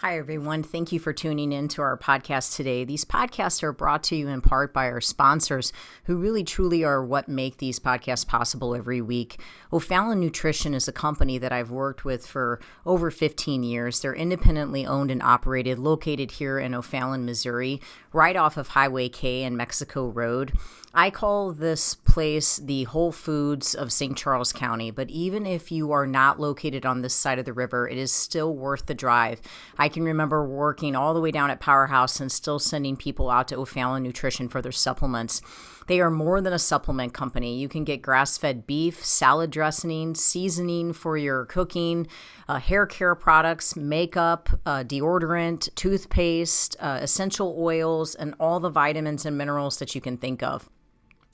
Hi, everyone. Thank you for tuning in to our podcast today. These podcasts are brought to you in part by our sponsors who really truly are what make these podcasts possible every week. O'Fallon Nutrition is a company that I've worked with for over 15 years. They're independently owned and operated, located here in O'Fallon, Missouri, right off of Highway K and Mexico Road. I call this place the Whole Foods of St. Charles County, but even if you are not located on this side of the river, it is still worth the drive. I can remember working all the way down at Powerhouse and still sending people out to O'Fallon Nutrition for their supplements. They are more than a supplement company. You can get grass-fed beef, salad dressing, seasoning for your cooking, hair care products, makeup, deodorant, toothpaste, essential oils, and all the vitamins and minerals that you can think of.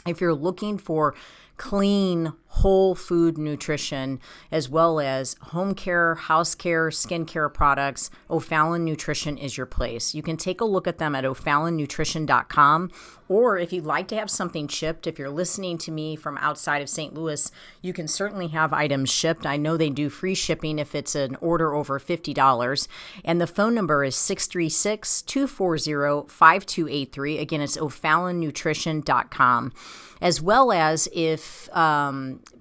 If you're looking for clean, whole food nutrition, as well as home care, house care, skincare products, O'Fallon Nutrition is your place. You can take a look at them at o'fallonnutrition.com, or if you'd like to have something shipped, if you're listening to me from outside of St. Louis, you can certainly have items shipped. I know they do free shipping if it's an order over $50, and the phone number is 636-240-5283. Again, it's o'fallonnutrition.com. As well as if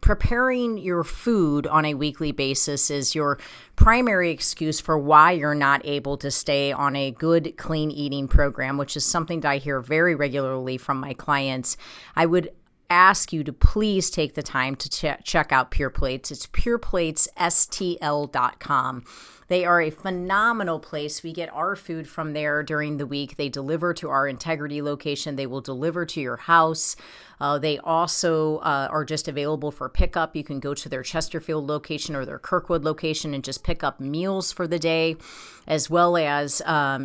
preparing your food on a weekly basis is your primary excuse for why you're not able to stay on a good, clean eating program, which is something that I hear very regularly from my clients, I would ask you to please take the time to check out Pure Plates. It's pureplatesstl.com. They are a phenomenal place. We get our food from there during the week. They deliver to our Integrity location. They will deliver to your house. They also are just available for pickup. You can go to their Chesterfield location or their Kirkwood location and just pick up meals for the day, as well as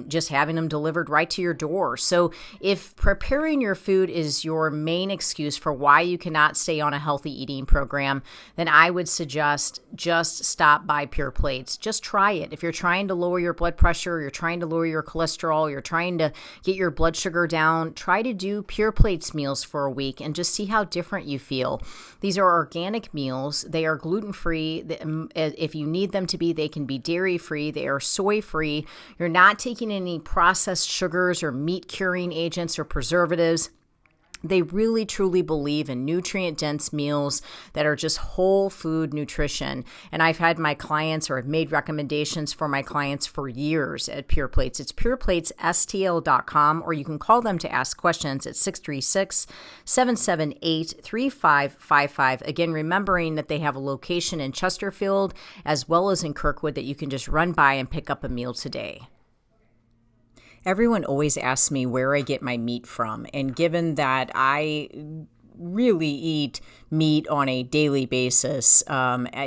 just having them delivered right to your door. So if preparing your food is your main excuse for why you cannot stay on a healthy eating program, then I would suggest just stop by Pure Plates. Just try it. If you're trying to lower your blood pressure, you're trying to lower your cholesterol, you're trying to get your blood sugar down, try to do Pure Plates meals for a week and just see how different you feel. These are organic meals. They are gluten-free. If you need them to be, they can be dairy-free. They are soy-free. You're not taking any processed sugars or meat-curing agents or preservatives. They really, truly believe in nutrient-dense meals that are just whole food nutrition. And I've had my clients, or I've made recommendations for my clients for years at Pure Plates. It's pureplatesstl.com, or you can call them to ask questions at 636-778-3555. Again, remembering that they have a location in Chesterfield as well as in Kirkwood that you can just run by and pick up a meal today. Everyone always asks me where I get my meat from, and given that I really eat meat on a daily basis,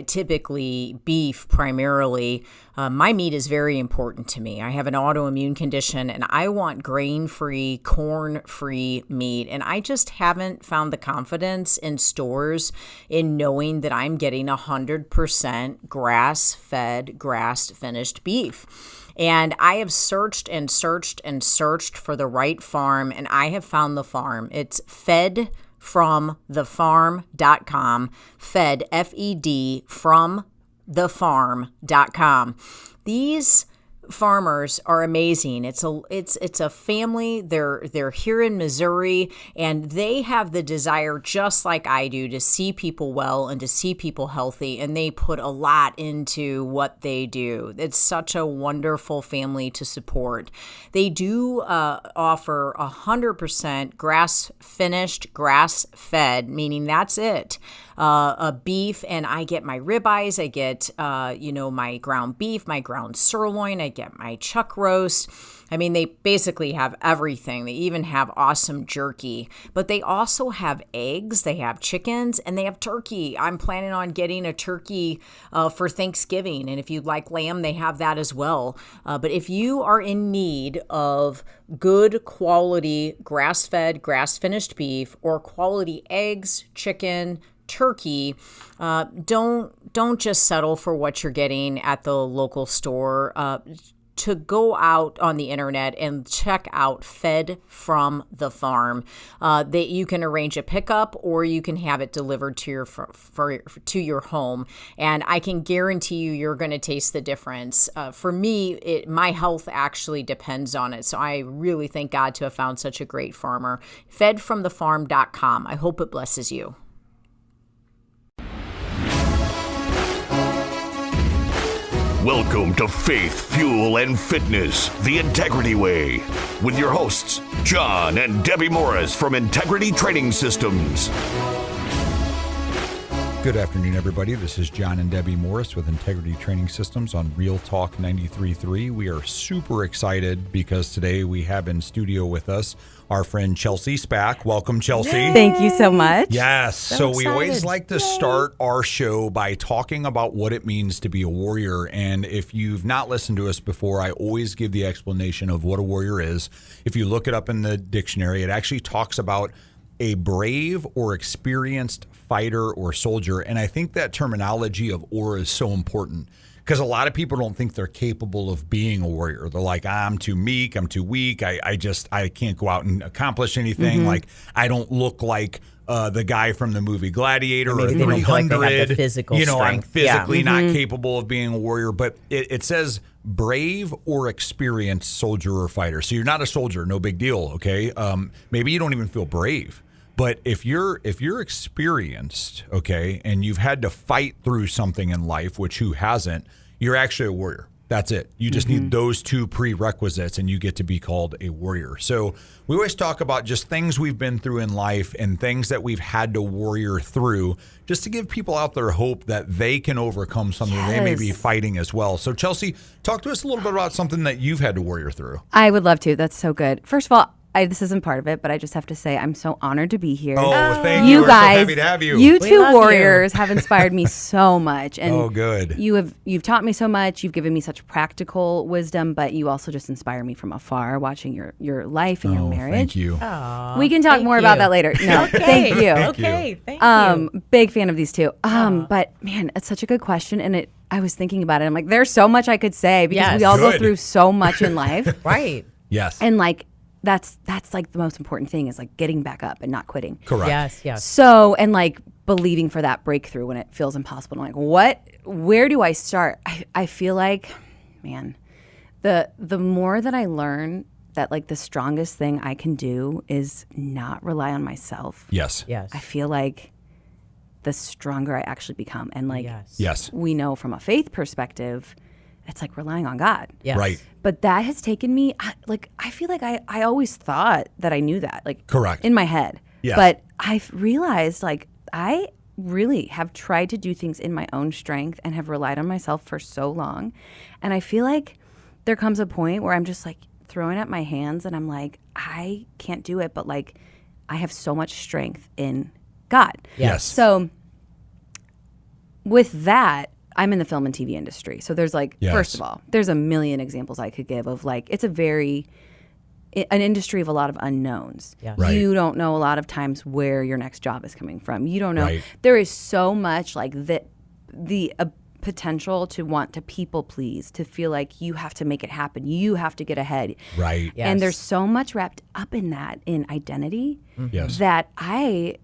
typically beef primarily, my meat is very important to me. I have an autoimmune condition and I want grain-free, corn-free meat, and I just haven't found the confidence in stores in knowing that I'm getting 100% grass-fed, grass-finished beef. And I have searched and searched and searched for the right farm, and I have found the farm. It's fedfromthefarm.com, fed, F-E-D, from thefarm.com. These farmers are amazing. It's a family. They're here in Missouri, and they have the desire, just like I do, to see people well and to see people healthy, and they put a lot into what they do. It's such a wonderful family to support. They do offer 100% grass-finished, grass-fed, meaning that's it. A beef, and I get my ribeyes, I get my ground beef, my ground sirloin, I get my chuck roast. I mean, they basically have everything. They even have awesome jerky, but they also have eggs, they have chickens, and they have turkey. I'm planning on getting a turkey for Thanksgiving, and if you'd like lamb, they have that as well. But if you are in need of good quality grass-fed, grass-finished beef, or quality eggs, chicken, turkey, don't just settle for what you're getting at the local store. to go out on the internet and check out Fed from the Farm. That you can arrange a pickup or you can have it delivered to your home. And I can guarantee you're going to taste the difference. For me, my health actually depends on it. So I really thank God to have found such a great farmer. Fedfromthefarm.com. I hope it blesses you. Welcome to Faith, Fuel, and Fitness, the Integrity Way, with your hosts, John and Debbie Morris from Integrity Training Systems. Good afternoon, everybody. This is John and Debbie Morris with Integrity Training Systems on Real Talk 93.3. We are super excited because today we have in studio with us our friend Chelsea Spack. Welcome, Chelsea. Thank you so much. Yes. So we always like to start our show by talking about what it means to be a warrior. And if you've not listened to us before, I always give the explanation of what a warrior is. If you look it up in the dictionary, it actually talks about a brave or experienced fighter or soldier. And I think that terminology of "or" is so important because a lot of people don't think they're capable of being a warrior. They're like, I'm too meek, I'm too weak, I can't go out and accomplish anything. Mm-hmm. Like, I don't look like the guy from the movie Gladiator or Maybe they don't 300. feel like they have the physical I'm strength. physically Yeah. not capable of being a warrior. But it says brave or experienced soldier or fighter. So you're not a soldier, no big deal, okay? Maybe you don't even feel brave. But if you're experienced, okay, and you've had to fight through something in life, which who hasn't, you're actually a warrior. That's it. You just need those two prerequisites and you get to be called a warrior. So we always talk about just things we've been through in life and things that we've had to warrior through just to give people out there hope that they can overcome something they may be fighting as well. So Chelsea, talk to us a little bit about something that you've had to warrior through. I would love to. That's so good. First of all, this isn't part of it, but I just have to say I'm so honored to be here. Oh, thank you. We're guys, so happy to have you. You two love warriors have inspired me so much. And Oh, good. You've taught me so much. You've given me such practical wisdom, but you also just inspire me from afar, watching your life and your marriage. Thank you. We can talk more about that later. No, thank you. Okay, thank you. Big fan of these two. But man, it's such a good question, and I was thinking about it. I'm like, there's so much I could say because Yes. we all go Good. through so much in life, Right. Yes. and like that's like the most important thing is like getting back up and not quitting. Correct. Yes. So, and like believing for that breakthrough when it feels impossible. I'm like, where do I start? I feel like, man, the more that I learn that like the strongest thing I can do is not rely on myself. Yes. Yes. I feel like the stronger I actually become. And like Yes. we know from a faith perspective, it's like relying on God. Yes. Right. But that has taken me, I feel like I always thought that I knew that, like Correct. in my head. Yes. But I've realized like I really have tried to do things in my own strength and have relied on myself for so long. And I feel like there comes a point where I'm just like throwing up my hands and I'm like, I can't do it. But like I have so much strength in God. Yes. So with that, I'm in the film and TV industry. So there's like, Yes. first of all, there's a million examples I could give of like, it's an industry of a lot of unknowns. Yes. Right. You don't know a lot of times where your next job is coming from. You don't know. Right. There is so much like the potential to want to people please, to feel like you have to make it happen. You have to get ahead. Right. Yes. And there's so much wrapped up in that, in identity, Yes. that I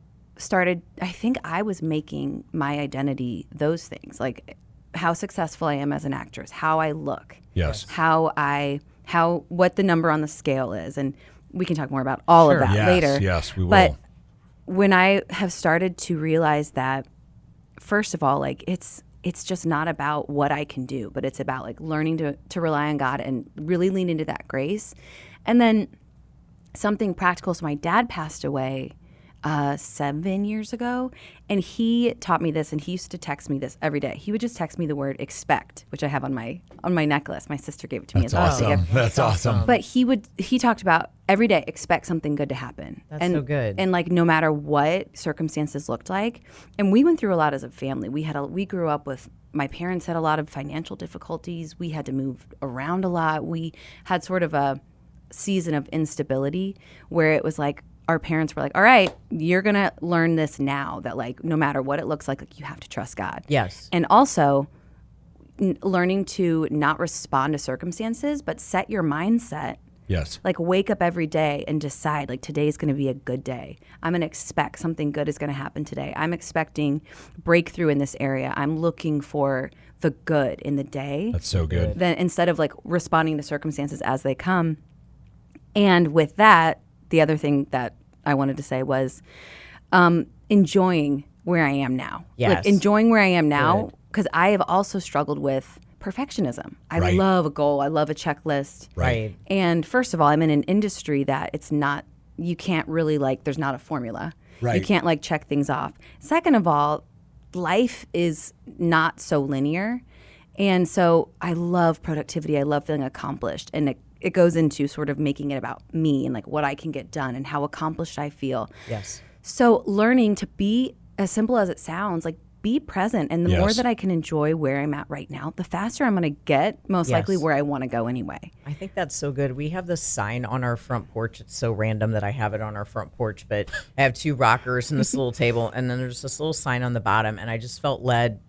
think I was making my identity those things, like how successful I am as an actress, how I look, Yes. what the number on the scale is. And we can talk more about all of that Yes, later. yes, we will. But when I have started to realize that, first of all, like it's just not about what I can do, but it's about like learning to rely on God and really lean into that grace. And then something practical. So my dad passed away 7 years ago, and he taught me this, and he used to text me this every day. He would just text me the word expect, which I have on my necklace. My sister gave it to me as That's a awesome. gift. That's awesome. But he talked about every day expect something good to happen. That's so good. And like no matter what circumstances looked like. And we went through a lot as a family. We grew up with, my parents had a lot of financial difficulties. We had to move around a lot. We had sort of a season of instability where it was like our parents were like, all right, you're going to learn this now, that like no matter what it looks like you have to trust God. Yes. And also learning to not respond to circumstances, but set your mindset. Yes. Like wake up every day and decide like today's going to be a good day. I'm going to expect something good is going to happen today. I'm expecting breakthrough in this area. I'm looking for the good in the day. That's so good. Then instead of like responding to circumstances as they come. And with that, the other thing that I wanted to say was enjoying where I am now. Yes. Like enjoying where I am now, because I have also struggled with perfectionism. I Right. love a goal. I love a checklist. Right. And first of all, I'm in an industry that it's not, you can't really like, there's not a formula. Right. You can't like check things off. Second of all, life is not so linear. And so I love productivity. I love feeling accomplished. And it goes into sort of making it about me and like what I can get done and how accomplished I feel. Yes. So learning to be, as simple as it sounds, like be present. And the more Yes. that I can enjoy where I'm at right now, the faster I'm going to get most likely Yes. where I want to go anyway. I think that's so good. We have this sign on our front porch. It's so random that I have it on our front porch, but I have 2 rockers and this little table, and then there's this little sign on the bottom. And I just felt led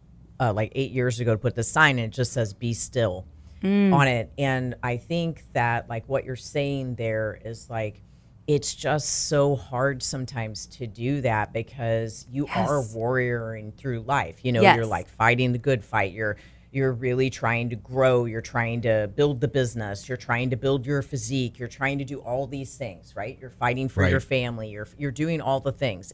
like 8 years ago to put this sign, and it just says "Be still" on it. And I think that like what you're saying there is like, it's just so hard sometimes to do that because you are warrioring through life. You know, you're like fighting the good fight. You're really trying to grow. You're trying to build the business. You're trying to build your physique. You're trying to do all these things, right? You're fighting for your family. You're doing all the things.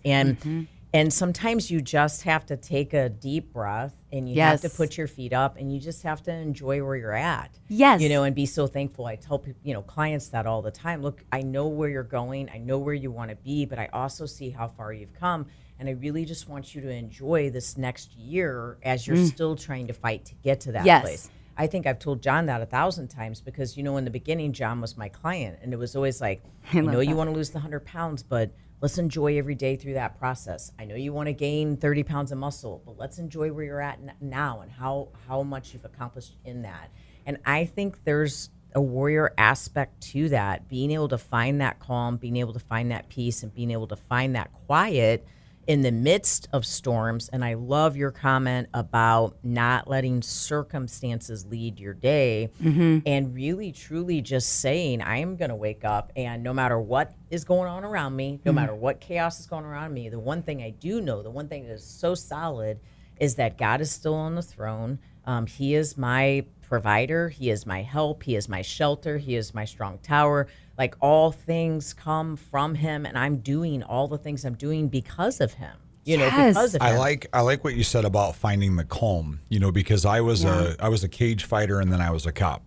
And sometimes you just have to take a deep breath and you have to put your feet up and you just have to enjoy where you're at. Yes. You know, and be so thankful. I tell people, you know, clients that all the time. Look, I know where you're going. I know where you want to be, but I also see how far you've come. And I really just want you to enjoy this next year as you're still trying to fight to get to that place. I think I've told John that 1,000 times because, you know, in the beginning, John was my client. And it was always like, I know you want to lose the 100 pounds, but let's enjoy every day through that process. I know you want to gain 30 pounds of muscle, but let's enjoy where you're at now and how much you've accomplished in that. And I think there's a warrior aspect to that, being able to find that calm, being able to find that peace, and being able to find that quiet in the midst of storms. And I love your comment about not letting circumstances lead your day and really truly just saying, I am going to wake up and no matter what is going on around me, no matter what chaos is going around me, the one thing I do know, the one thing that is so solid is that God is still on the throne. He is my provider. He is my help. He is my shelter. He is my strong tower. Like all things come from him, and I'm doing all the things I'm doing because of him. You know, because of him. I like what you said about finding the calm. You know, because I was a cage fighter and then I was a cop,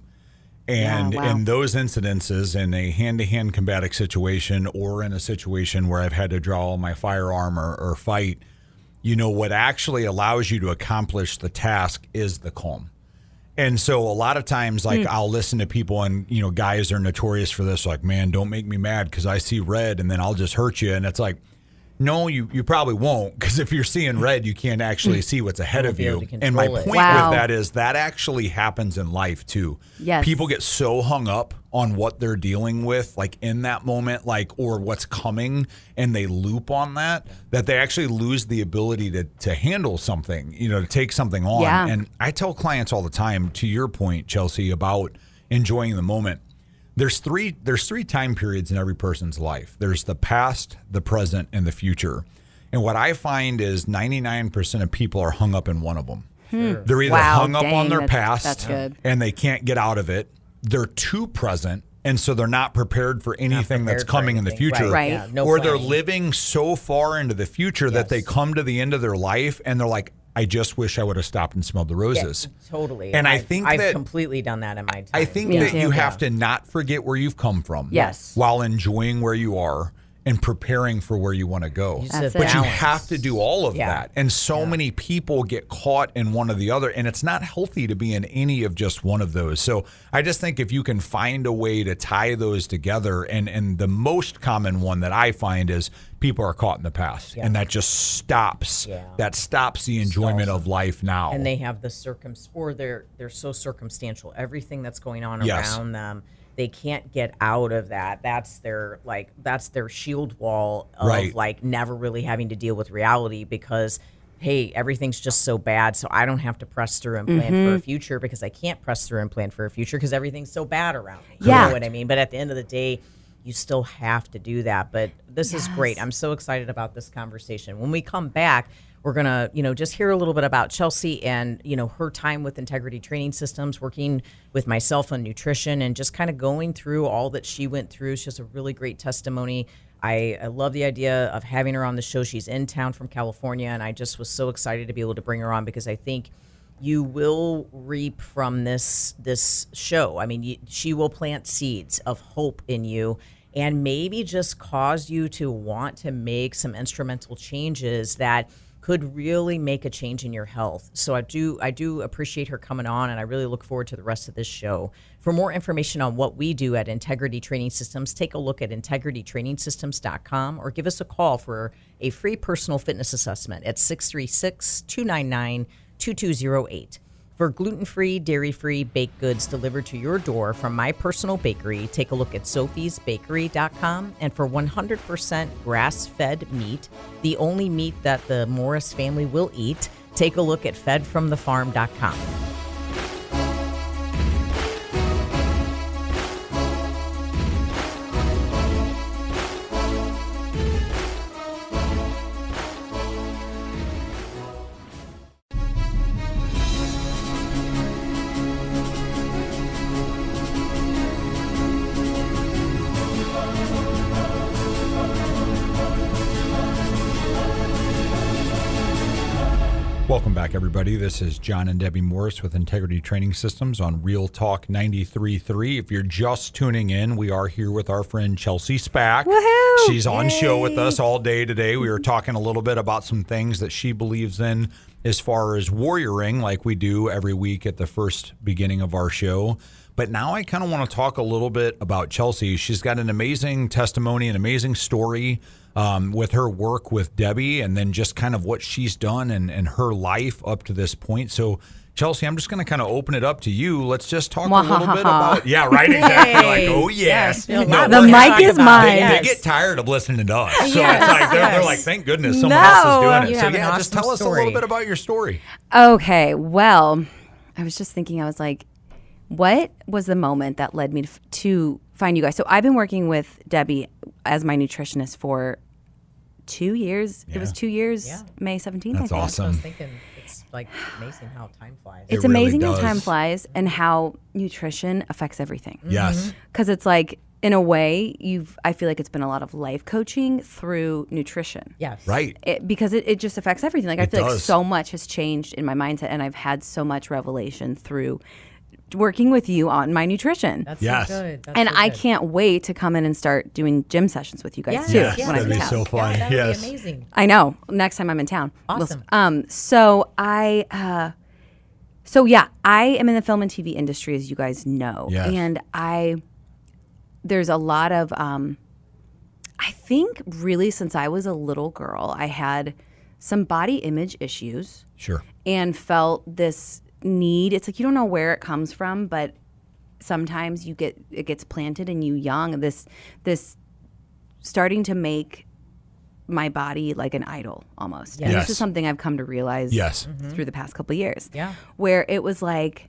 and in those incidences, in a hand-to-hand combative situation or in a situation where I've had to draw my firearm or fight, you know, what actually allows you to accomplish the task is the calm. And so a lot of times, like, I'll listen to people and, you know, guys are notorious for this, like, man, don't make me mad because I see red and then I'll just hurt you. And it's like, no, you probably won't, because if you're seeing red, you can't actually see what's ahead of you. And my point with that is that actually happens in life too. Yes. People get so hung up on what they're dealing with, like in that moment, like, or what's coming, and they loop on that they actually lose the ability to handle something, you know, to take something on. Yeah. And I tell clients all the time, to your point, Chelsea, about enjoying the moment. There's three time periods in every person's life. There's the past, the present, and the future. And what I find is 99% of people are hung up in one of them. They're either hung up on their past and they can't get out of it. They're too present, and so they're not prepared for anything that's coming in the future. Right. Yeah, no or planning. they're living so far into the future that they come to the end of their life and they're like, I just wish I would have stopped and smelled the roses. Yeah, totally. And I think I've completely done that in my time. I think that you have to not forget where you've come from. Yes. While enjoying where you are and preparing for where you want to go. That's But it. you have to do all of Yeah. that. And so many people get caught in one or the other, and it's not healthy to be in any of just one of those. So I just think if you can find a way to tie those together, and the most common one that I find is people are caught in the past, and that just stops. Yeah. That stops the enjoyment of life now. And they have the or they're so circumstantial. Everything that's going on around them, they can't get out of that. That's their shield wall of like never really having to deal with reality, because hey, everything's just so bad, so I don't have to press through and plan for a future because I can't press through and plan for a future because everything's so bad around me. Yeah. You know what I mean? But at the end of the day, you still have to do that. But this is great. I'm so excited about this conversation. When we come back, we're going to, just hear a little bit about Chelsea and, her time with Integrity Training Systems, working with myself on nutrition and just kind of going through all that she went through. She has a really great testimony. I love the idea of having her on the show. She's in town from California, and I just was so excited to be able to bring her on because I think you will reap from this show. I mean, she will plant seeds of hope in you and maybe just cause you to want to make some instrumental changes that could really make a change in your health. So I do appreciate her coming on, and I really look forward to the rest of this show. For more information on what we do at Integrity Training Systems, take a look at integritytrainingsystems.com or give us a call for a free personal fitness assessment at 636-299-2208. For gluten-free, dairy-free baked goods delivered to your door from my personal bakery, take a look at sophiesbakery.com. And for 100% grass-fed meat, the only meat that the Morris family will eat, take a look at fedfromthefarm.com. Welcome back, everybody. This is John and Debbie Morris with Integrity Training Systems on Real Talk 93.3. If you're just tuning in, we are here with our friend Chelsea Spack. Woohoo! She's on show with us all day today. We were talking a little bit about some things that she believes in as far as warrioring, like we do every week at the first beginning of our show. But now I kind of want to talk a little bit about Chelsea. She's got an amazing testimony, an amazing story with her work with Debbie, and then just kind of what she's done and her life up to this point. So, Chelsea, I'm just going to kind of open it up to you. Let's just talk a little bit about, yeah, right, exactly. Like, oh, yes. Yeah, No, the mic is mine. They get tired of listening to us. So it's Yes, like, they're yes. like, thank goodness someone else is doing it. You So, have an yeah, just awesome tell us a story. little bit about your story. Okay, well, I was just thinking, I was like, what was the moment that led me to find you guys? So I've been working with Debbie as my nutritionist for 2 years. Yeah. It was 2 years, Yeah. May 17th, That's I think. awesome. I was thinking, it's like amazing how time flies. It's It really amazing how does. time flies and how nutrition affects everything. Yes. Because it's like, in a way, I feel like it's been a lot of life coaching through nutrition. Yes. Right. Because it just affects everything. Like I It feel like does. so much has changed in my mindset, and I've had so much revelation through working with you on my nutrition. That's Yes. so good. That's And so I good. can't wait to come in and start doing gym sessions with you guys too. Yes, when I'm that'd in be town. so fun. Yeah, that would Yes. be amazing. I know. Next time I'm in town. Awesome. So I am in the film and TV industry, as you guys know. Yes. And there's a lot of, I think really since I was a little girl, I had some body image issues Sure. and felt this need. It's like, you don't know where it comes from, but sometimes it gets planted in you young, this starting to make my body like an idol almost. And Yes. this is something I've come to realize Yes. through the past couple of years. Yeah. Where it was like,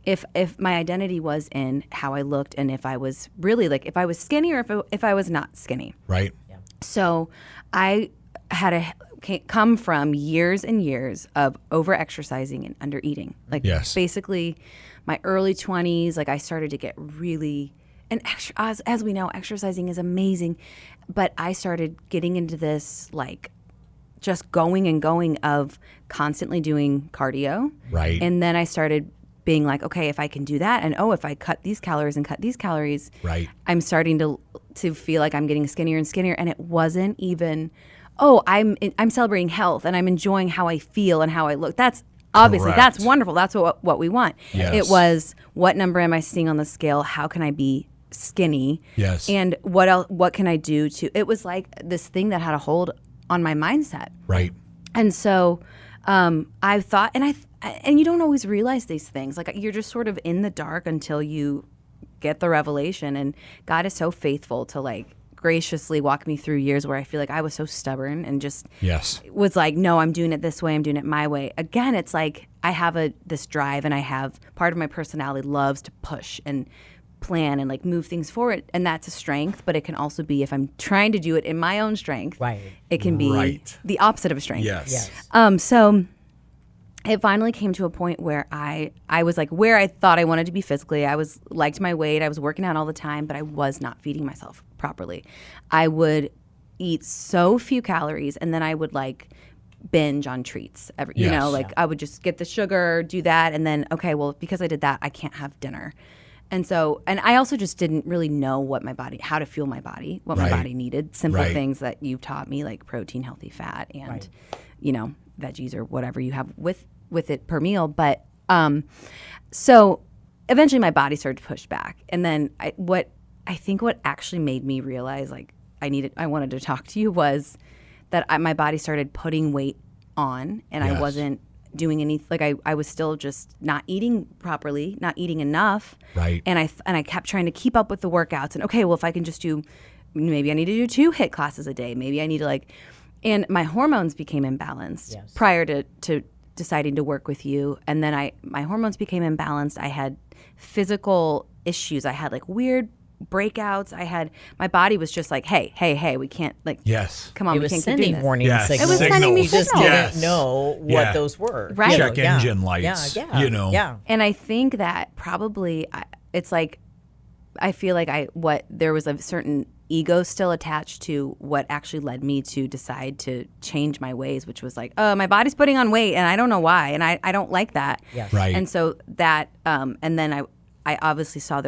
if my identity was in how I looked, and if I was really like, if I was skinny or if I was not skinny. Right. So I had come from years and years of over exercising and under eating. Like Yes. basically my early 20s, like I started to get really, and as we know, exercising is amazing, but I started getting into this like just going of constantly doing cardio. Right. And then I started being like, okay, if I can do that, and if I cut these calories and cut these calories, Right. I'm starting to feel like I'm getting skinnier and skinnier. And it wasn't even, I'm celebrating health and I'm enjoying how I feel and how I look. That's obviously, Correct. that's wonderful. That's what we want. Yes. It was, what number am I seeing on the scale? How can I be skinny? Yes. And what else? What can I do to? It was like this thing that had a hold on my mindset. Right. And so I thought, and you don't always realize these things. Like you're just sort of in the dark until you get the revelation. And God is so faithful to like graciously walked me through years where I feel like I was so stubborn and just was like, no, I'm doing it this way. I'm doing it my way. Again, it's like I have this drive, and I have part of my personality loves to push and plan and like move things forward. And that's a strength, but it can also be, if I'm trying to do it in my own strength, it can be the opposite of a strength. So it finally came to a point where I was like where I thought I wanted to be physically. I liked my weight. I was working out all the time, but I was not feeding myself properly. I would eat so few calories, and then I would like binge on treats. You know, like I would just get the sugar, do that, and then, okay, well, because I did that, I can't have dinner. And so, and I also just didn't really know how to fuel my body, what my body needed. Simple things that you've taught me, like protein, healthy fat, and, you know, veggies or whatever you have with it per meal. But so eventually my body started to push back. And then what actually made me realize like I wanted to talk to you was that my body started putting weight on, and I wasn't doing anything. Like I was still just not eating properly, not eating enough. Right. And I kept trying to keep up with the workouts, and okay, well, if I can just maybe I need to do 2 HIIT classes a day. Maybe I need to and my hormones became imbalanced prior to deciding to work with you. And then my hormones became imbalanced. I had physical issues. I had like weird breakouts. My body was just like, hey, we can't come on, we can't keep doing this. Warning signals. It was sending me signals. signals. You just didn't know what those were. Right. Check engine lights. You know. Yeah. And I think that probably it's like, I feel like there was a certain ego still attached to what actually led me to decide to change my ways, which was like, oh, my body's putting on weight and I don't know why. And I don't like that. Yes. Right. And so that, and then I obviously saw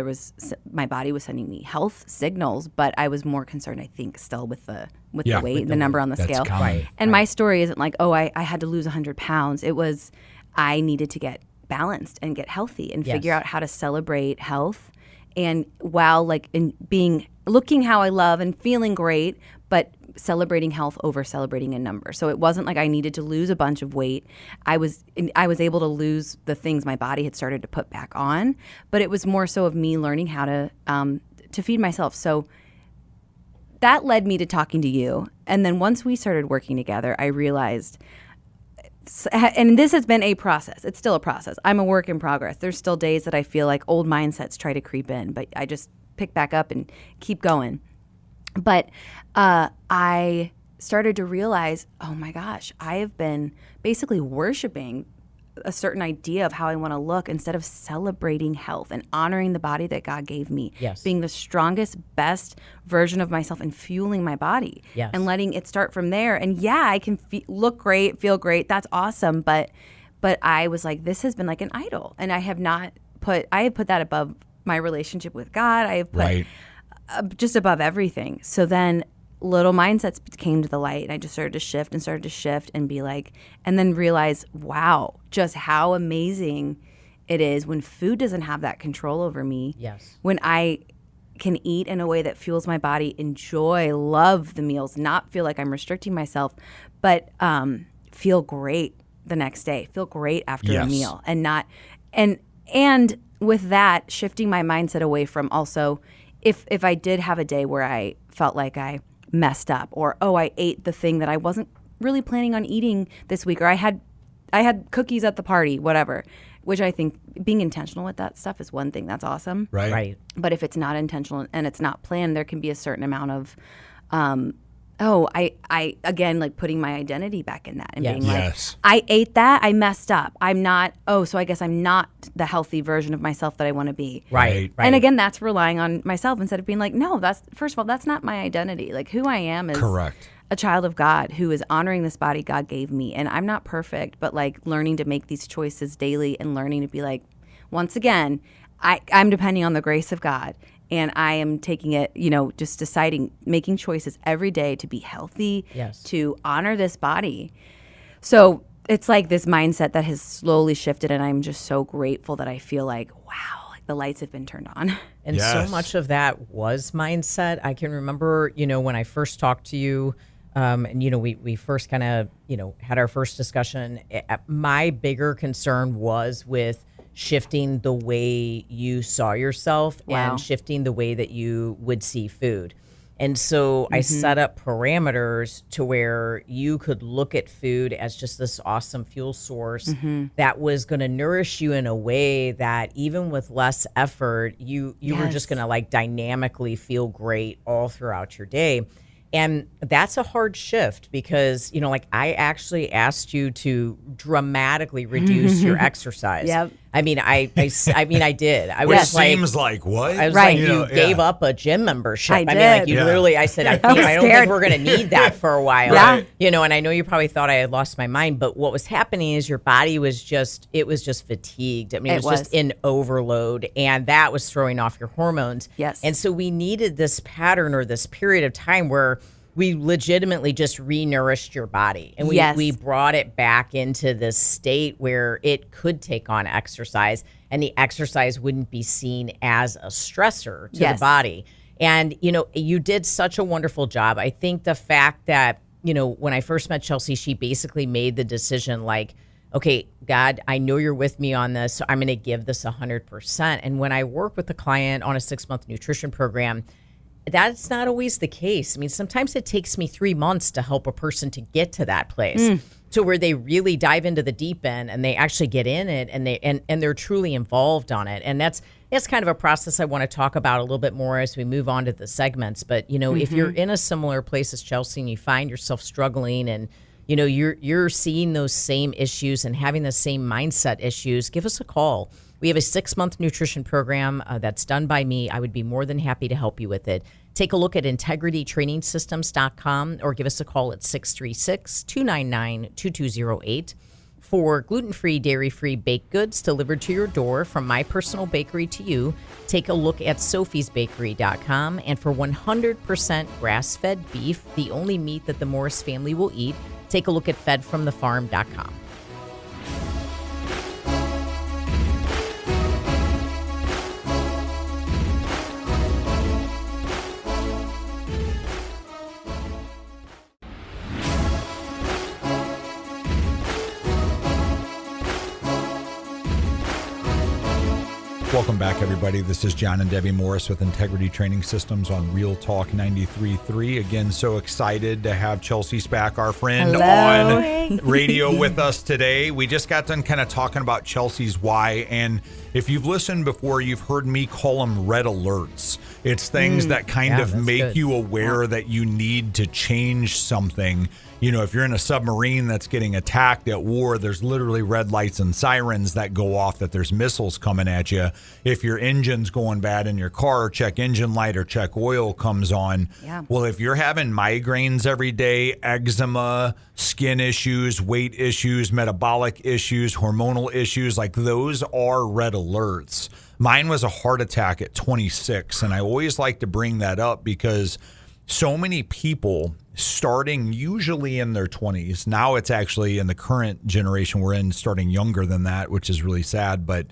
my body was sending me health signals, but I was more concerned, I think, still with the weight, the number on the scale. Common. And my story isn't like, oh, I had to lose 100 pounds. It was, I needed to get balanced and get healthy and figure out how to celebrate health. And while looking how I love and feeling great, but celebrating health over celebrating a number. So it wasn't like I needed to lose a bunch of weight. I was able to lose the things my body had started to put back on, but it was more so of me learning how to feed myself. So that led me to talking to you. And then once we started working together, I realized, and this has been a process. It's still a process. I'm a work in progress. There's still days that I feel like old mindsets try to creep in, but I just pick back up and keep going. But I started to realize, oh my gosh, I have been basically worshiping a certain idea of how I want to look instead of celebrating health and honoring the body that God gave me. Yes. Being the strongest, best version of myself and fueling my body. Yes. And letting it start from there. And yeah, I can look great, feel great. That's awesome. But I was like, this has been like an idol. And I have put that above my relationship with God. I have put just above everything. So then little mindsets came to the light, and I just started to shift and be like, and then realize, wow, just how amazing it is when food doesn't have that control over me. Yes. When I can eat in a way that fuels my body, enjoy, love the meals, not feel like I'm restricting myself, but feel great the next day, feel great after a meal, and not, and with that, shifting my mindset away from also, if I did have a day where I felt like I messed up, or I ate the thing that I wasn't really planning on eating this week, or I had cookies at the party, whatever, which I think being intentional with that stuff is one thing that's awesome. Right. But if it's not intentional and it's not planned, there can be a certain amount of I again, like putting my identity back in that and being like, I ate that, I messed up. I'm not, so I guess I'm not the healthy version of myself that I want to be. Right. And again, that's relying on myself instead of being like, no, first of all, that's not my identity. Like who I am is a child of God who is honoring this body God gave me. And I'm not perfect, but like learning to make these choices daily and learning to be like, once again, I'm depending on the grace of God. And I am taking it, just deciding, making choices every day to be healthy, to honor this body. So it's like this mindset that has slowly shifted, and I'm just so grateful that I feel like, wow, like the lights have been turned on. And so much of that was mindset. I can remember, when I first talked to you, and, we first kind of, had our first discussion. My bigger concern was with shifting the way you saw yourself and shifting the way that you would see food. And so I set up parameters to where you could look at food as just this awesome fuel source that was going to nourish you in a way that even with less effort, you were just going to like dynamically feel great all throughout your day. And that's a hard shift because, you know, like I actually asked you to dramatically reduce your exercise. Yep. I mean, I did. I Which was like, seems like what? I was Right. like, you gave up a gym membership. I mean, like did. you Yeah. literally, I said, I was don't think scared. we're going to need that for a while. Yeah. Right. You know, and I know you probably thought I had lost my mind, but what was happening is your body was just fatigued. I mean, it was just in overload, and that was throwing off your hormones. Yes. And so we needed this pattern or this period of time where we legitimately just re-nourished your body, and we brought it back into this state where it could take on exercise, and the exercise wouldn't be seen as a stressor to the body. And, you know, you did such a wonderful job. I think the fact that, you know, when I first met Chelsea, she basically made the decision like, okay, God, I know you're with me on this, so I'm going to give this 100%. And when I work with a client on a 6-month nutrition program, that's not always the case. I mean, sometimes it takes me 3 months to help a person to get to that place, to where they really dive into the deep end and they actually get in it and they're truly involved on it. And that's kind of a process I want to talk about a little bit more as we move on to the segments. But, you know, if you're in a similar place as Chelsea and you find yourself struggling and, you know, you're seeing those same issues and having the same mindset issues, give us a call. We have a 6-month nutrition program that's done by me. I would be more than happy to help you with it. Take a look at integritytrainingsystems.com or give us a call at 636-299-2208. For gluten-free, dairy-free baked goods delivered to your door from my personal bakery to you, take a look at sophiesbakery.com. And for 100% grass-fed beef, the only meat that the Morris family will eat, take a look at fedfromthefarm.com. Welcome back, everybody. This is John and Debbie Morris with Integrity Training Systems on Real Talk 93.3. Again, so excited to have Chelsea Spack, our friend, on radio with us today. We just got done kind of talking about Chelsea's why, and if you've listened before, you've heard me call them red alerts. It's things that kind of make you aware that you need to change something. You know, if you're in a submarine that's getting attacked at war, there's literally red lights and sirens that go off that there's missiles coming at you. If your engine's going bad in your car, check engine light or check oil comes on. Yeah. Well, if you're having migraines every day, eczema, skin issues, weight issues, metabolic issues, hormonal issues, like those are red alerts. Mine was a heart attack at 26, and I always like to bring that up because so many people starting usually in their 20s, now it's actually in the current generation we're in starting younger than that, which is really sad, but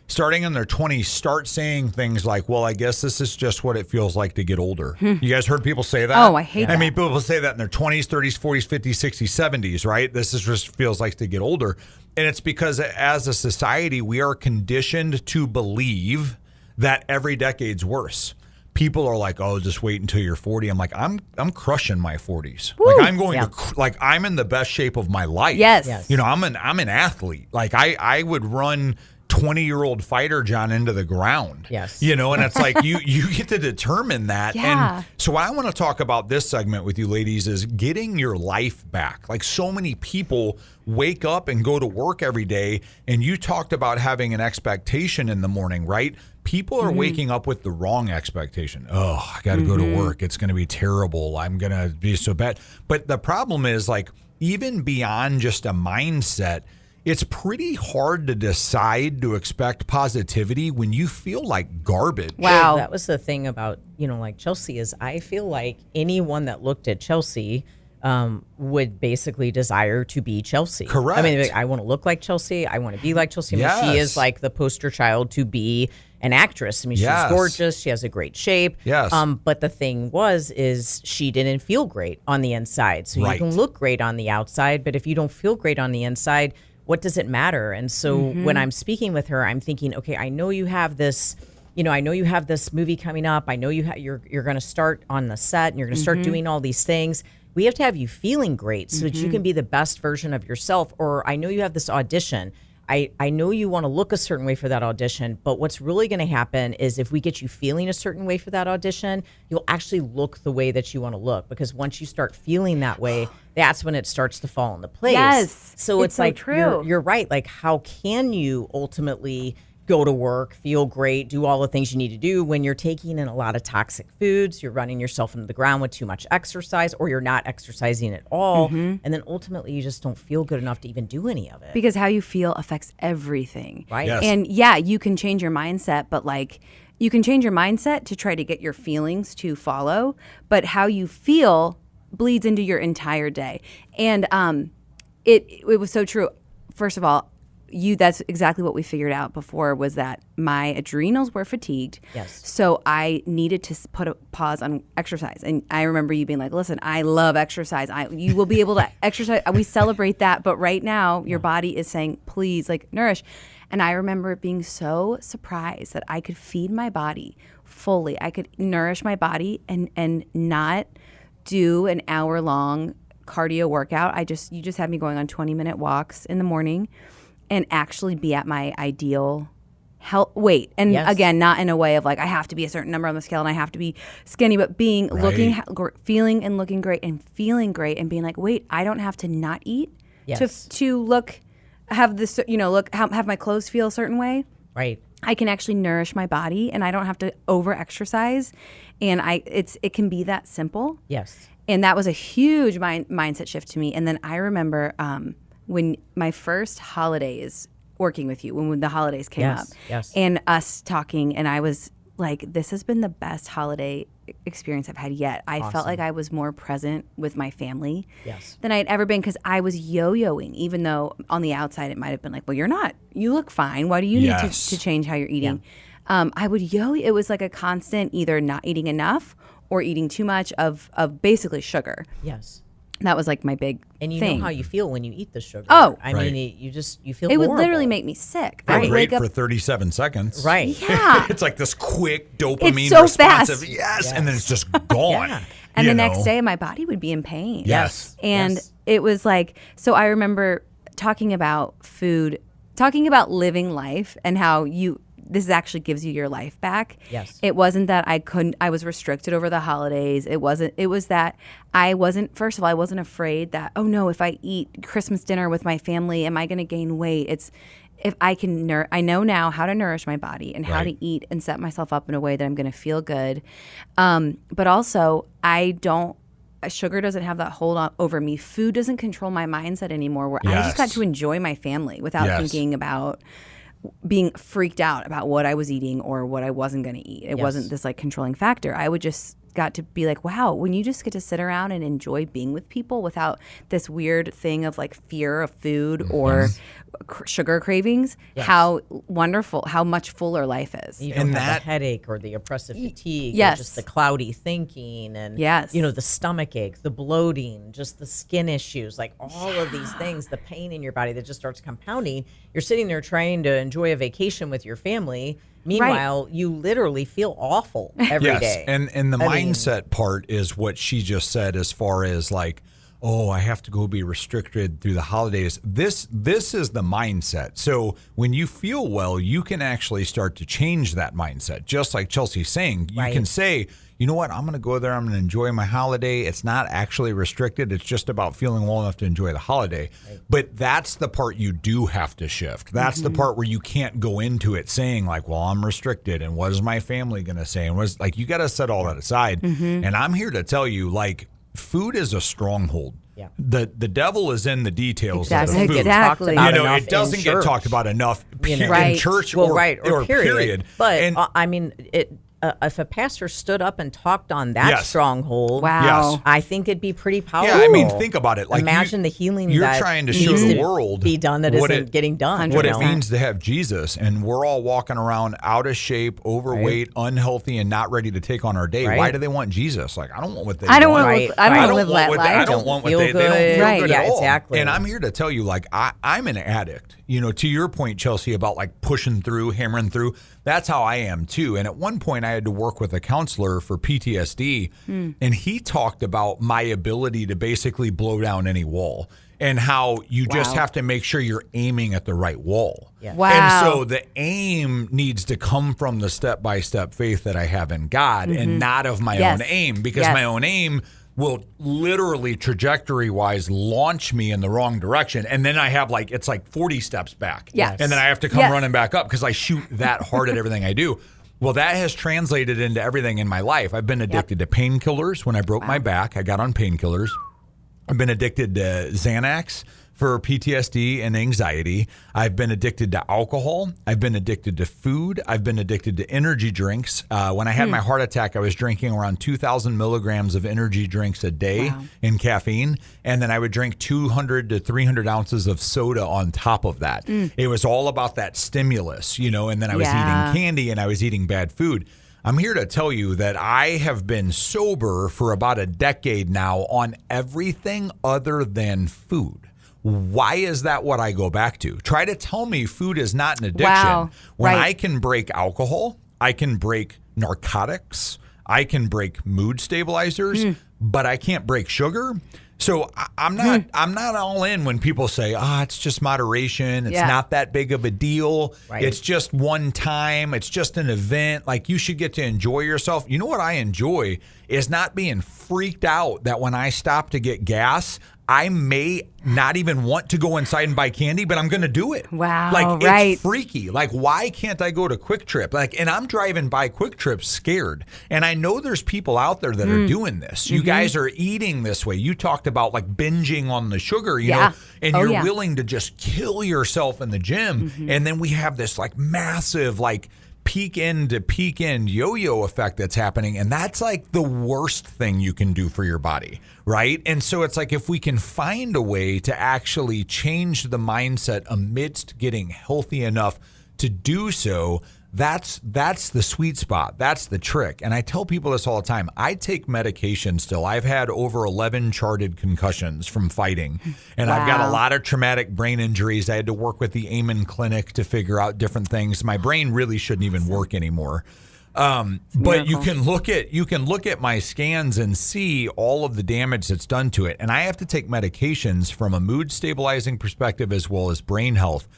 starting in their 20s start saying things like, well, I guess this is just what it feels like to get older. You guys heard people say that? Oh, I hate that. I mean, people say that in their 20s, 30s, 40s, 50s, 60s, 70s, right? This is just feels like to get older. And it's because as a society, we are conditioned to believe that every decade's worse. People are like, oh, just wait until you're 40. I'm like, I'm crushing my 40s. Woo. Like I'm going to, like I'm in the best shape of my life. Yes. You know, I'm an athlete. Like I would run 20-year-old fighter John into the ground. Yes. You know, and it's like you get to determine that. Yeah. And so what I want to talk about this segment with you ladies is getting your life back. Like so many people wake up and go to work every day, and you talked about having an expectation in the morning, right? People are waking up with the wrong expectation. Oh, I got to go to work. It's going to be terrible. I'm going to be so bad. But the problem is, like, even beyond just a mindset, it's pretty hard to decide to expect positivity when you feel like garbage. Wow. That was the thing about, you know, like Chelsea is I feel like anyone that looked at Chelsea would basically desire to be Chelsea. Correct. I mean, like, I want to look like Chelsea. I want to be like Chelsea. I mean, Yes. she is like the poster child to be an actress. I mean, Yes. she's gorgeous. She has a great shape. Yes. But the thing is she didn't feel great on the inside. So Right. you can look great on the outside, but if you don't feel great on the inside, what does it matter? And so when I'm speaking with her, I'm thinking, okay, I know you have this I know you have this movie coming up. I know you're going to start on the set and you're going to start doing all these things. We have to have you feeling great so that you can be the best version of yourself. Or I know you have this audition. I know you want to look a certain way for that audition, but what's really going to happen is if we get you feeling a certain way for that audition, you'll actually look the way that you want to look, because once you start feeling that way, that's when it starts to fall into place. Yes, so it's it's so like true. You're right. Like, how can you ultimately go to work, feel great, do all the things you need to do when you're taking in a lot of toxic foods, you're running yourself into the ground with too much exercise, or you're not exercising at all, and then ultimately you just don't feel good enough to even do any of it. Because how you feel affects everything. Right. Yes. And yeah, you can change your mindset, but like you can change your mindset to try to get your feelings to follow, but how you feel bleeds into your entire day. And it was so true. First of all, that's exactly what we figured out before, was that my adrenals were fatigued. Yes. So I needed to put a pause on exercise. And I remember you being like, listen, I love exercise. You will be able to exercise. We celebrate that. But right now, your body is saying, please, like, nourish. And I remember being so surprised that I could feed my body fully. I could nourish my body and not do an hour-long cardio workout. You just had me going on 20-minute walks in the morning and actually be at my ideal health weight. And again, not in a way of like, I have to be a certain number on the scale and I have to be skinny, but being, feeling and looking great and feeling great and being like, wait, I don't have to not eat to look, have this, have my clothes feel a certain way. Right. I can actually nourish my body and I don't have to over exercise. And it can be that simple. Yes. And that was a huge mindset shift to me. And then I remember, when my first holidays working with you, when the holidays came up and us talking, and I was like, this has been the best holiday experience I've had yet. I felt like I was more present with my family than I had ever been, because I was yo-yoing, even though on the outside it might have been like, well, you're not, you look fine. Why do you need to change how you're eating? I would it was like a constant either not eating enough or eating too much of basically sugar. Yes. That was like my big And you thing. know how you feel when you eat the sugar. Oh. I mean, you feel It would horrible. literally make me sick. I Feel would great wake up. for 37 seconds. Right. Yeah. It's like this quick dopamine It's so responsive. fast. Yes. And then it's just gone. Yeah. And you the next know? day, my body would be in pain. Yes. And it was like, so I remember talking about food, talking about living life and how this actually gives you your life back. Yes. It wasn't that I was restricted over the holidays. It was that first of all, I wasn't afraid that, oh no, if I eat Christmas dinner with my family, am I going to gain weight? It's, if I can, I know now how to nourish my body and how to eat and set myself up in a way that I'm going to feel good. But also sugar doesn't have that hold on over me. Food doesn't control my mindset anymore, where I just got to enjoy my family without thinking about being freaked out about what I was eating or what I wasn't going to eat. It wasn't this like controlling factor. I would just got to be like, wow, when you just get to sit around and enjoy being with people without this weird thing of like fear of food or sugar cravings, how wonderful, how much fuller life is. You don't have the headache or the oppressive fatigue, or just the cloudy thinking, and the stomach ache, the bloating, just the skin issues, like all of these things, the pain in your body that just starts compounding. You're sitting there trying to enjoy a vacation with your family. Meanwhile, you literally feel awful every day. And the mindset part is what she just said, as far as like, oh, I have to go be restricted through the holidays. This is the mindset. So when you feel well, you can actually start to change that mindset. Just like Chelsea's saying, you can say, you know what, I'm going to go there, I'm going to enjoy my holiday. It's not actually restricted. It's just about feeling well enough to enjoy the holiday. Right. But that's the part you do have to shift. That's the part where you can't go into it saying like, well, I'm restricted, and what is my family going to say? And what's like, you got to set all that aside. And I'm here to tell you, like, food is a stronghold. Yeah. The devil is in the details of the food. Exactly. It doesn't get talked about enough in church or period. But I mean, if a pastor stood up and talked on that Yes. stronghold, Wow. Yes. I think it'd be pretty powerful. Yeah, I mean, think about it. Like imagine the healing you're that trying to show needs the to world be done that what isn't getting done. what you it know? means to have Jesus, and we're all walking around out of shape, overweight, unhealthy, and not ready to take on our day. Right. Why do they want Jesus? Like, I don't want what they I don't want. want Right. to. I don't Right. want to live that life. I don't want what feel they don't good. feel Right. good Yeah, at all. exactly. And I'm here to tell you, like, I'm an addict. You know, to your point, Chelsea, about like pushing through, hammering through. That's how I am too. And at one point, I had to work with a counselor for PTSD, and he talked about my ability to basically blow down any wall, and how you just have to make sure you're aiming at the right wall. Yeah. Wow. And so the aim needs to come from the step-by-step faith that I have in God, and not of my Yes. own aim, because Yes. my own aim will literally trajectory-wise launch me in the wrong direction. And then I have it's like 40 steps back. Yes. And then I have to come Yes. running back up because I shoot that hard at everything I do. Well, that has translated into everything in my life. I've been addicted to painkillers. When I broke my back, I got on painkillers. I've been addicted to Xanax for PTSD and anxiety. I've been addicted to alcohol. I've been addicted to food. I've been addicted to energy drinks. When I had my heart attack, I was drinking around 2,000 milligrams of energy drinks a day in caffeine. And then I would drink 200 to 300 ounces of soda on top of that. It was all about that stimulus, you know, and then I was Yeah. eating candy and I was eating bad food. I'm here to tell you that I have been sober for about a decade now on everything other than food. Why is that what I go back to? Try to tell me food is not an addiction. Wow. When Right. I can break alcohol, I can break narcotics, I can break mood stabilizers, but I can't break sugar. So I'm not all in when people say, it's just moderation. It's Yeah. not that big of a deal. Right. It's just one time. It's just an event. Like, you should get to enjoy yourself. You know what I enjoy is not being freaked out that when I stop to get gas, I may not even want to go inside and buy candy, but I'm going to do it. Wow, Like, right. it's freaky. Like, why can't I go to Quick Trip? And I'm driving by Quick Trip scared. And I know there's people out there that are doing this. You guys are eating this way. You talked about like binging on the sugar, you know, and Oh, you're yeah. willing to just kill yourself in the gym. And then we have this like massive, like, peak end to peak end yo-yo effect that's happening, and that's like the worst thing you can do for your body, right? And so it's like, if we can find a way to actually change the mindset amidst getting healthy enough to do so, that's the sweet spot. That's the trick. And I tell people this all the time. I take medication still. I've had over 11 charted concussions from fighting, and I've got a Wow. lot of traumatic brain injuries. I had to work with the Amen Clinic to figure out different things. My brain really shouldn't even work anymore. But you can look at my scans and see all of the damage that's done to it. And I have to take medications from a mood stabilizing perspective as well as brain health.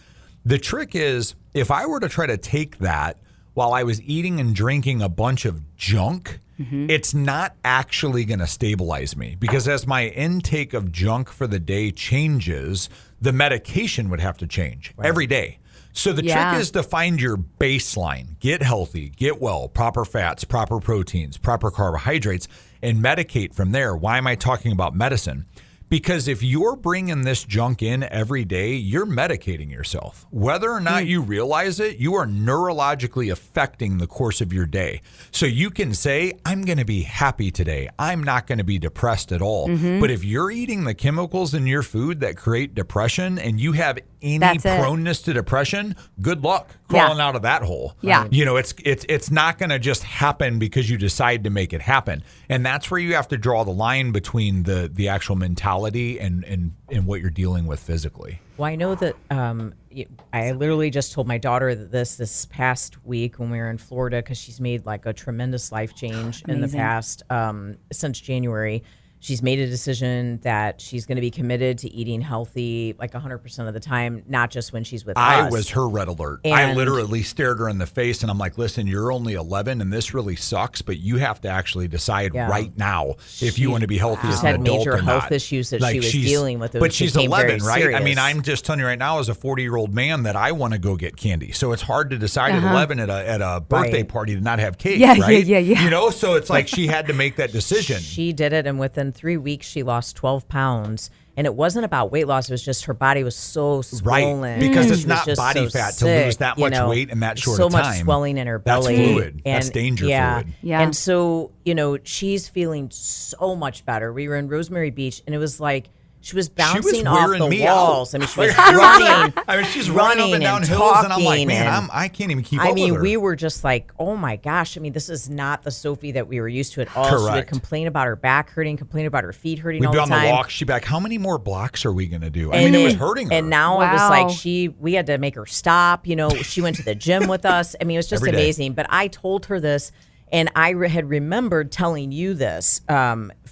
The trick is, if I were to try to take that while I was eating and drinking a bunch of junk, it's not actually going to stabilize me, because as my intake of junk for the day changes, the medication would have to change every day. So the Yeah. trick is to find your baseline, get healthy, get well, proper fats, proper proteins, proper carbohydrates, and medicate from there. Why am I talking about medicine? Because if you're bringing this junk in every day, you're medicating yourself. Whether or not you realize it, you are neurologically affecting the course of your day. So you can say, I'm going to be happy today. I'm not going to be depressed at all. But if you're eating the chemicals in your food that create depression, and you have any That's it. proneness to depression, good luck Yeah. crawling out of that hole. Yeah. You know, it's not going to just happen because you decide to make it happen. And that's where you have to draw the line between the actual mentality and what you're dealing with physically. Well, I know that I literally just told my daughter this past week when we were in Florida, because she's made like a tremendous life change in the Amazing. past since January. She's made a decision that she's going to be committed to eating healthy like 100% of the time, not just when she's with I us. was her red alert. I And- literally stared her in the face, and I'm like, listen, you're only 11 and this really sucks, but you have to actually decide Yeah. right now if you want to be healthy as She's an had adult major or health not. issues that Like, she was she's- dealing with. It But she's became very 11, right? I mean, serious. I'm just telling you right now, as a 40-year-old man, that I want to go get candy. So it's hard to decide at 11 at a birthday Right. party to not have cake, Yeah, yeah, right? yeah. You know, so it's like she had to make that decision. She did it, and within 3 weeks, she lost 12 pounds. And it wasn't about weight loss. It was just her body was so swollen. Right, because it's She was not just body so fat to sick, lose that much weight in that short so of time. So much swelling in her That's belly. fluid. That's danger fluid. Yeah. And so, she's feeling so much better. We were in Rosemary Beach, and it was like she was bouncing off the walls. Out. I mean, she was running. I mean, she's running up and down hills, and I'm like, man, I can't even keep up with her. We were just like, oh my gosh. I mean, this is not the Sophie that we were used to at all. Correct. She would complain about her back hurting, complain about her feet hurting We'd all be the on time. the walk. She'd be like, how many more blocks are we going to do? I mean, it was hurting her. And now it was Wow. like we had to make her stop. She went to the gym with us. I mean, it was just Every day. amazing. But I told her this, and I had remembered telling you this.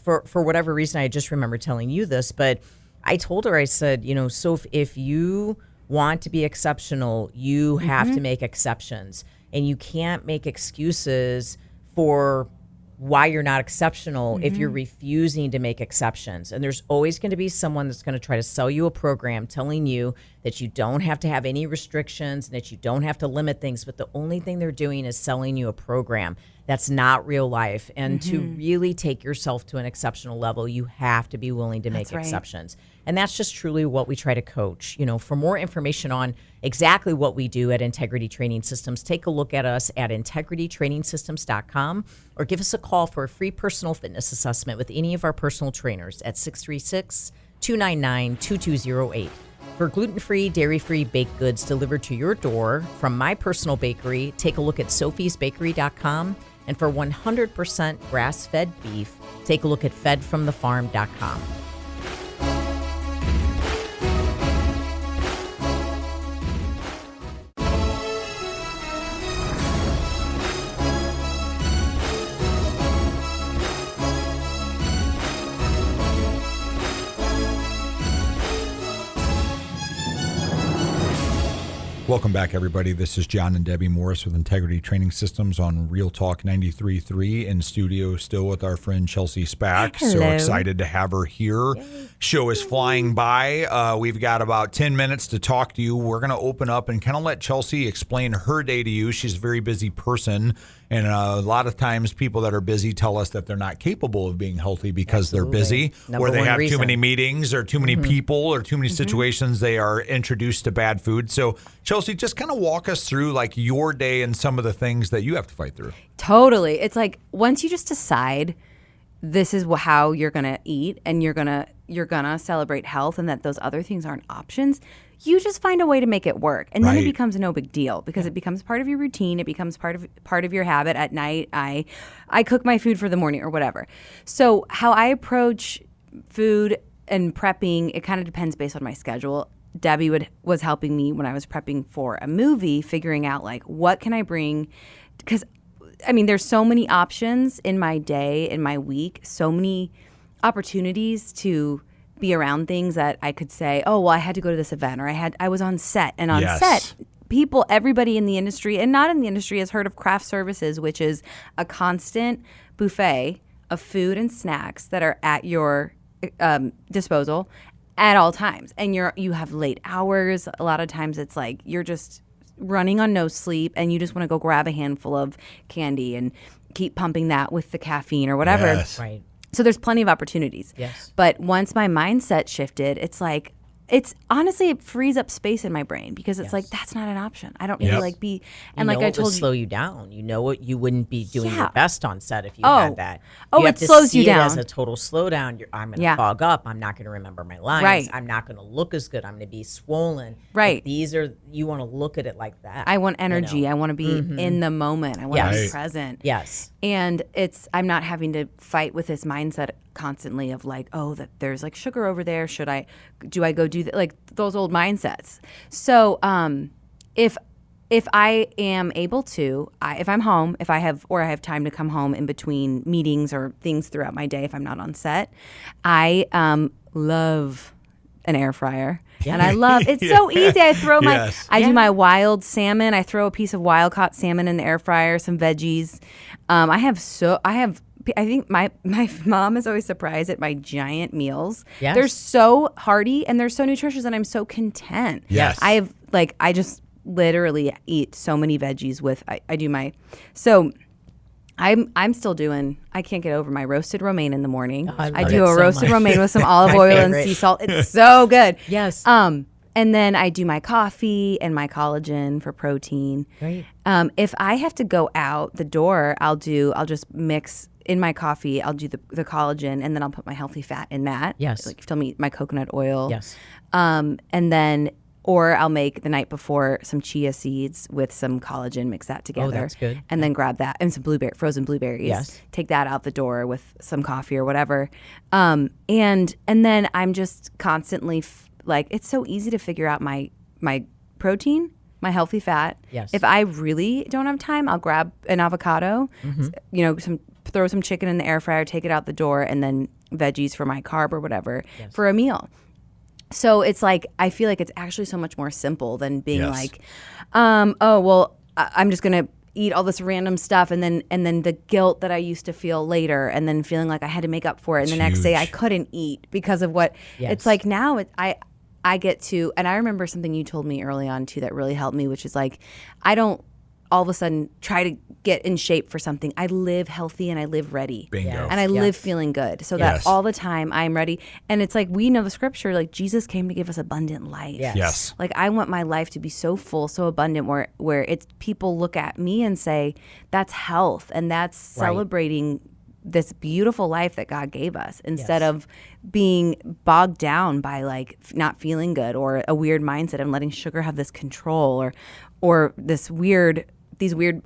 For whatever reason, I just remembered telling you this. But I told her, I said, Soph, if you want to be exceptional, you have to make exceptions. And you can't make excuses for why you're not exceptional if you're refusing to make exceptions. And there's always going to be someone that's going to try to sell you a program telling you that you don't have to have any restrictions and that you don't have to limit things. But the only thing they're doing is selling you a program. That's not real life. And to really take yourself to an exceptional level, you have to be willing to make exceptions. And that's just truly what we try to coach. For more information on exactly what we do at Integrity Training Systems, take a look at us at integritytrainingsystems.com or give us a call for a free personal fitness assessment with any of our personal trainers at 636-299-2208. For gluten-free, dairy-free baked goods delivered to your door from my personal bakery, take a look at sophiesbakery.com. And for 100% grass-fed beef, take a look at fedfromthefarm.com. Welcome back, everybody. This is John and Debbie Morris with Integrity Training Systems on Real Talk 93.3 in studio still with our friend Chelsea Spack. Hello. So excited to have her here. Show is flying by. We've got about 10 minutes to talk to you. We're going to open up and kind of let Chelsea explain her day to you. She's a very busy person. And a lot of times people that are busy tell us that they're not capable of being healthy because they're busy or they have too many meetings or too many people or too many situations they are introduced to bad food. So Chelsea, just kind of walk us through like your day and some of the things that you have to fight through. Totally. It's like once you just decide this is how you're going to eat and you're going to celebrate health and that those other things aren't options, you just find a way to make it work. And then it becomes no big deal because it becomes part of your routine. It becomes part of your habit. At night, I cook my food for the morning or whatever. So how I approach food and prepping, it kind of depends based on my schedule. Debbie was helping me when I was prepping for a movie, figuring out like what can I bring, because I mean there's so many options in my day, in my week, so many opportunities to be around things that I could say, oh, well, I had to go to this event, or I was on set, and on set, everybody in the industry and not in the industry has heard of craft services, which is a constant buffet of food and snacks that are at your disposal at all times. And you have late hours. A lot of times it's like you're just running on no sleep and you just want to go grab a handful of candy and keep pumping that with the caffeine or whatever. Yes. Right. So there's plenty of opportunities. Yes. But once my mindset shifted, it's like, it's honestly, it frees up space in my brain because it's like, that's not an option. I don't need to like be, and like I told you. slow you down. You know what? You wouldn't be doing your best on set if you Oh. had that. Oh, you have it to slows see you it down. as a total slowdown. I'm going to Yeah. fog up. I'm not going to remember my lines. Right. I'm not going to look as good. I'm going to be swollen. Right. Like, you want to look at it like that. I want energy. You know? I want to be in the moment. I want to Yes. be present. Yes. And I'm not having to fight with this mindset constantly of like, oh, that there's like sugar over there. Do I go do that? Like those old mindsets. So if I am able to, if I'm home, if I have time to come home in between meetings or things throughout my day, if I'm not on set, I love an air fryer. Yeah. And I love, it's so easy. I throw I do my wild salmon. I throw a piece of wild caught salmon in the air fryer, some veggies. I think my mom is always surprised at my giant meals. Yes. They're so hearty and they're so nutritious and I'm so content. Yes. I just literally eat so many veggies with, I do my, so I'm still doing. I can't get over my roasted romaine in the morning. Oh, I I love do it a so roasted much. romaine with some olive My oil and favorite. sea salt. It's so good. Yes. And then I do my coffee and my collagen for protein. Right. If I have to go out the door, I'll just mix in my coffee. I'll do the collagen, and then I'll put my healthy fat in that. Yes. Like tell me my coconut oil. Yes. And then, or I'll make the night before some chia seeds with some collagen, mix that together. that's good. And then grab that and some frozen blueberries. Yes. Take that out the door with some coffee or whatever. And then I'm just constantly like, it's so easy to figure out my protein, my healthy fat. Yes. If I really don't have time, I'll grab an avocado, throw some chicken in the air fryer, take it out the door, and then veggies for my carb or whatever for a meal. So it's like, I feel like it's actually so much more simple than being like, I'm just going to eat all this random stuff, and then the guilt that I used to feel later, and then feeling like I had to make up for it. And the next day I couldn't eat because of what it's like now. I get to, and I remember something you told me early on too that really helped me, which is like, I don't all of a sudden try to get in shape for something. I live healthy and I live ready. Bingo. And I live feeling good, so that all the time I'm ready. And it's like, we know the scripture, like Jesus came to give us abundant life. Yes. Like, I want my life to be so full, so abundant, where it's people look at me and say, that's health, and that's celebrating this beautiful life that God gave us, instead of being bogged down by like not feeling good or a weird mindset and letting sugar have this control or these weird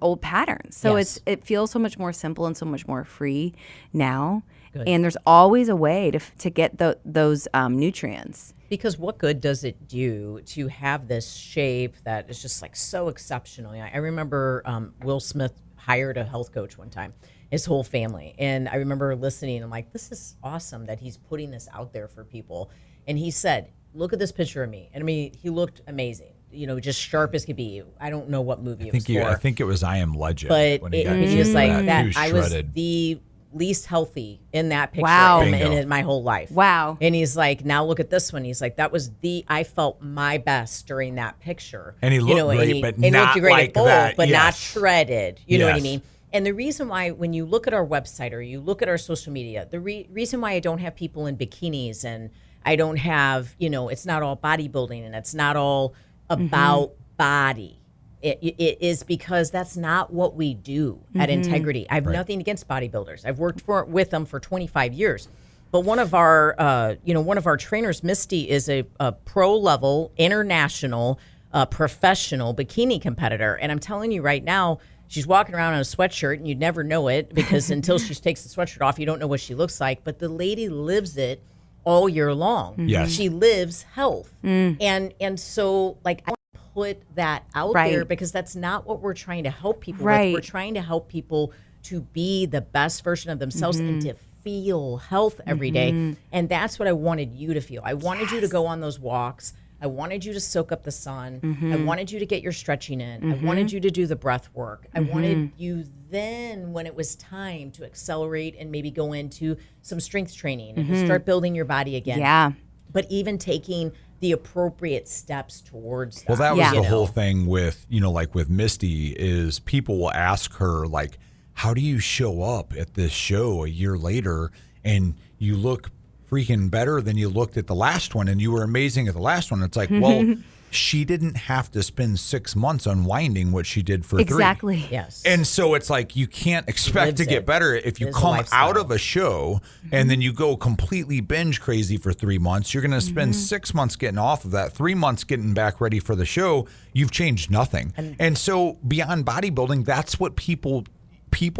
old patterns. So it feels so much more simple and so much more free now. Good. And there's always a way to get those nutrients. Because what good does it do to have this shape that is just like so exceptional? I remember Will Smith hired a health coach one time, his whole family. And I remember listening, I'm like, this is awesome that he's putting this out there for people. And he said, look at this picture of me. And I mean, he looked amazing, just sharp as could be. I don't know what movie it was for. I think it was I Am Legend. But when he it got was just like that. He I was was shredded. the least healthy in that picture Wow. in my whole life. Wow. And he's like, now look at this one. He's like, I felt my best during that picture. And he looked great, but not like full, that. but Yes. not shredded. You know what I Yes. mean? And the reason why, when you look at our website or you look at our social media, the reason why I don't have people in bikinis, and I don't have, it's not all bodybuilding and it's not all about body. It is because that's not what we do at Integrity. I have nothing against bodybuilders. I've worked with them for 25 years. But one of our trainers, Misty, is a pro level, international, professional bikini competitor. And I'm telling you right now, she's walking around in a sweatshirt, and you'd never know it, because until she takes the sweatshirt off, you don't know what she looks like. But the lady lives it all year long. Yes. She lives health. And so, like, I want to put that out there, because that's not what we're trying to help people with. We're trying to help people to be the best version of themselves and to feel health every day. And that's what I wanted you to feel. I wanted you to go on those walks. I wanted you to soak up the sun. I wanted you to get your stretching in. I wanted you to do the breath work. I wanted you then, when it was time, to accelerate and maybe go into some strength training and to start building your body again. Yeah. But even taking the appropriate steps towards that. Well, that was the whole thing with, like with Misty, is people will ask her, like, how do you show up at this show a year later and you look freaking better than you looked at the last one, and you were amazing at the last one? It's like, well, she didn't have to spend 6 months unwinding what she did for 3. Exactly. Yes. And so it's like, you can't expect to get better if you It is a come lifestyle. out of a show and then you go completely binge crazy for 3 months. You're going to spend 6 months getting off of that, 3 months getting back ready for the show. You've changed nothing. And so beyond bodybuilding, that's what people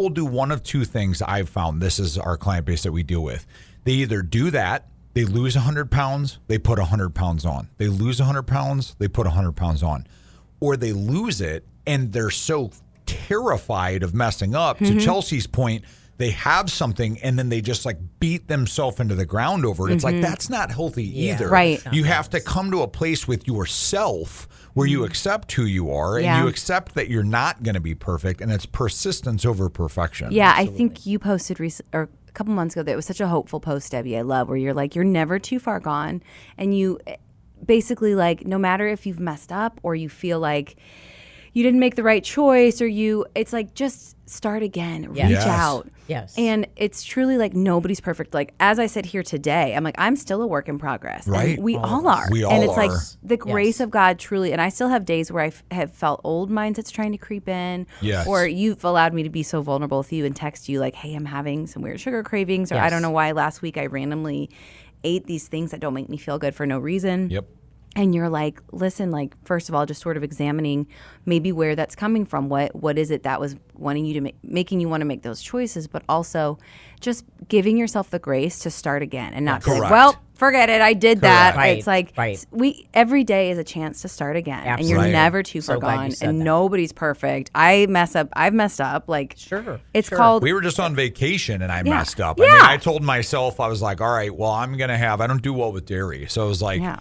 do. One of two things I've found. This is our client base that we deal with. They either do that, they lose 100 pounds, they put 100 pounds on. They lose 100 pounds, they put 100 pounds on. Or they lose it and they're so terrified of messing up. To Chelsea's point, they have something and then they just like beat themselves into the ground over it. It's like, that's not healthy either. Right. You have to come to a place with yourself where you accept who you are and you accept that you're not going to be perfect, and it's persistence over perfection. Yeah, I think you posted a couple months ago that it was such a hopeful post, Debbie. I love where you're like, you're never too far gone, and you basically, like, no matter if you've messed up or you feel like you didn't make the right choice, or it's like, just start again, Yes. reach Yes. out. Yes. And it's truly like nobody's perfect. Like as I sit here today, I'm like, I'm still a work in progress. And Right. we all are. We and all it's like are. the grace Yes. of God truly. And I still have days where have felt old mindsets trying to creep in. Yes. Or you've allowed me to be so vulnerable with you and text you like, hey, I'm having some weird sugar cravings. Or I Yes. don't know why last week I randomly ate these things that don't make me feel good for no reason. Yep. And you're like, listen, like, first of all, just sort of examining maybe where that's coming from. What is it that was wanting you to making you want to make those choices, but also just giving yourself the grace to start again and not be like, Correct. well, forget it, I did that. Correct. It's like Right. every day is a chance to start again, and Absolutely. you're never too So far glad you gone, said and that. nobody's perfect. I've messed up. Like, Sure. it's Sure. called. We were just on vacation and I Yeah. messed up. Yeah. I mean, I told myself, I was like, all right, well, I don't do well with dairy. So I was like, Yeah.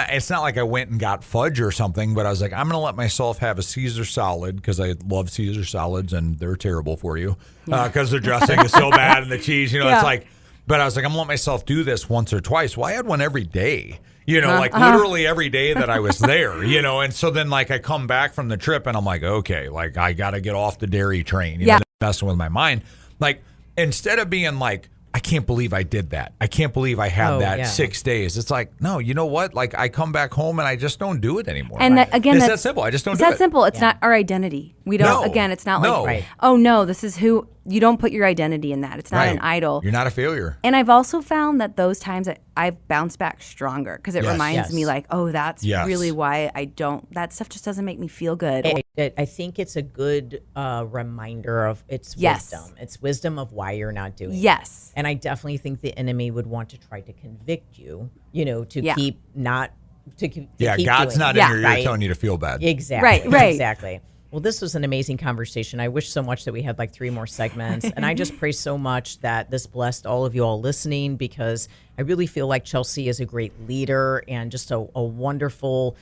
it's not like I went and got fudge or something, but I was like, I'm going to let myself have a Caesar salad because I love Caesar salads and they're terrible for you because the dressing is so bad and the cheese, Yeah. it's like, but I was like, I'm going to let myself do this once or twice. Well, I had one every day. Like literally every day that I was there, and so then like I come back from the trip and I'm like, okay, like I got to get off the dairy train, Yeah. messing with my mind. Like instead of being like, I can't believe I did that. I can't believe I had that yeah. 6 days. It's like, no, you know what? Like I come back home and I just don't do it anymore. And that, again, it's that's that simple. I just don't it's do that it. simple. It's not our identity. We don't. No. Again, it's not No. like, Right. oh no, this is who. You don't put your identity in that. It's not Right. an idol. You're not a failure. And I've also found that those times that I've bounced back stronger because it Yes. reminds Yes. me like, oh, that's Yes. really why I don't. That stuff just doesn't make me feel good. I think it's a good reminder of its Yes. wisdom. It's wisdom of why you're not doing it. Yes. And I definitely think the enemy would want to try to convict you, to Yeah. keep not to keep. To Yeah, keep God's doing not it. in your ear Right? telling you to feel bad. Exactly. Right. Exactly. Well, this was an amazing conversation. I wish so much that we had like 3 more segments. And I just pray so much that this blessed all of you all listening, because I really feel like Chelsea is a great leader and just a wonderful,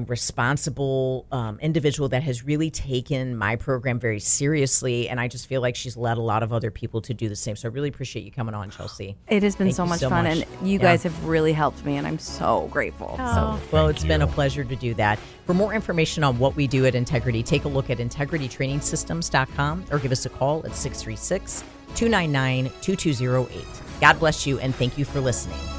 responsible individual that has really taken my program very seriously. And I just feel like she's led a lot of other people to do the same. So I really appreciate you coming on, Chelsea. It has been Thank so you much so fun, much. and you Yeah. guys have really helped me, and I'm so grateful. So Well, it's been a pleasure to do that. For more information on what we do at Integrity, take a look at integritytrainingsystems.com or give us a call at 636-299-2208. God bless you, and thank you for listening.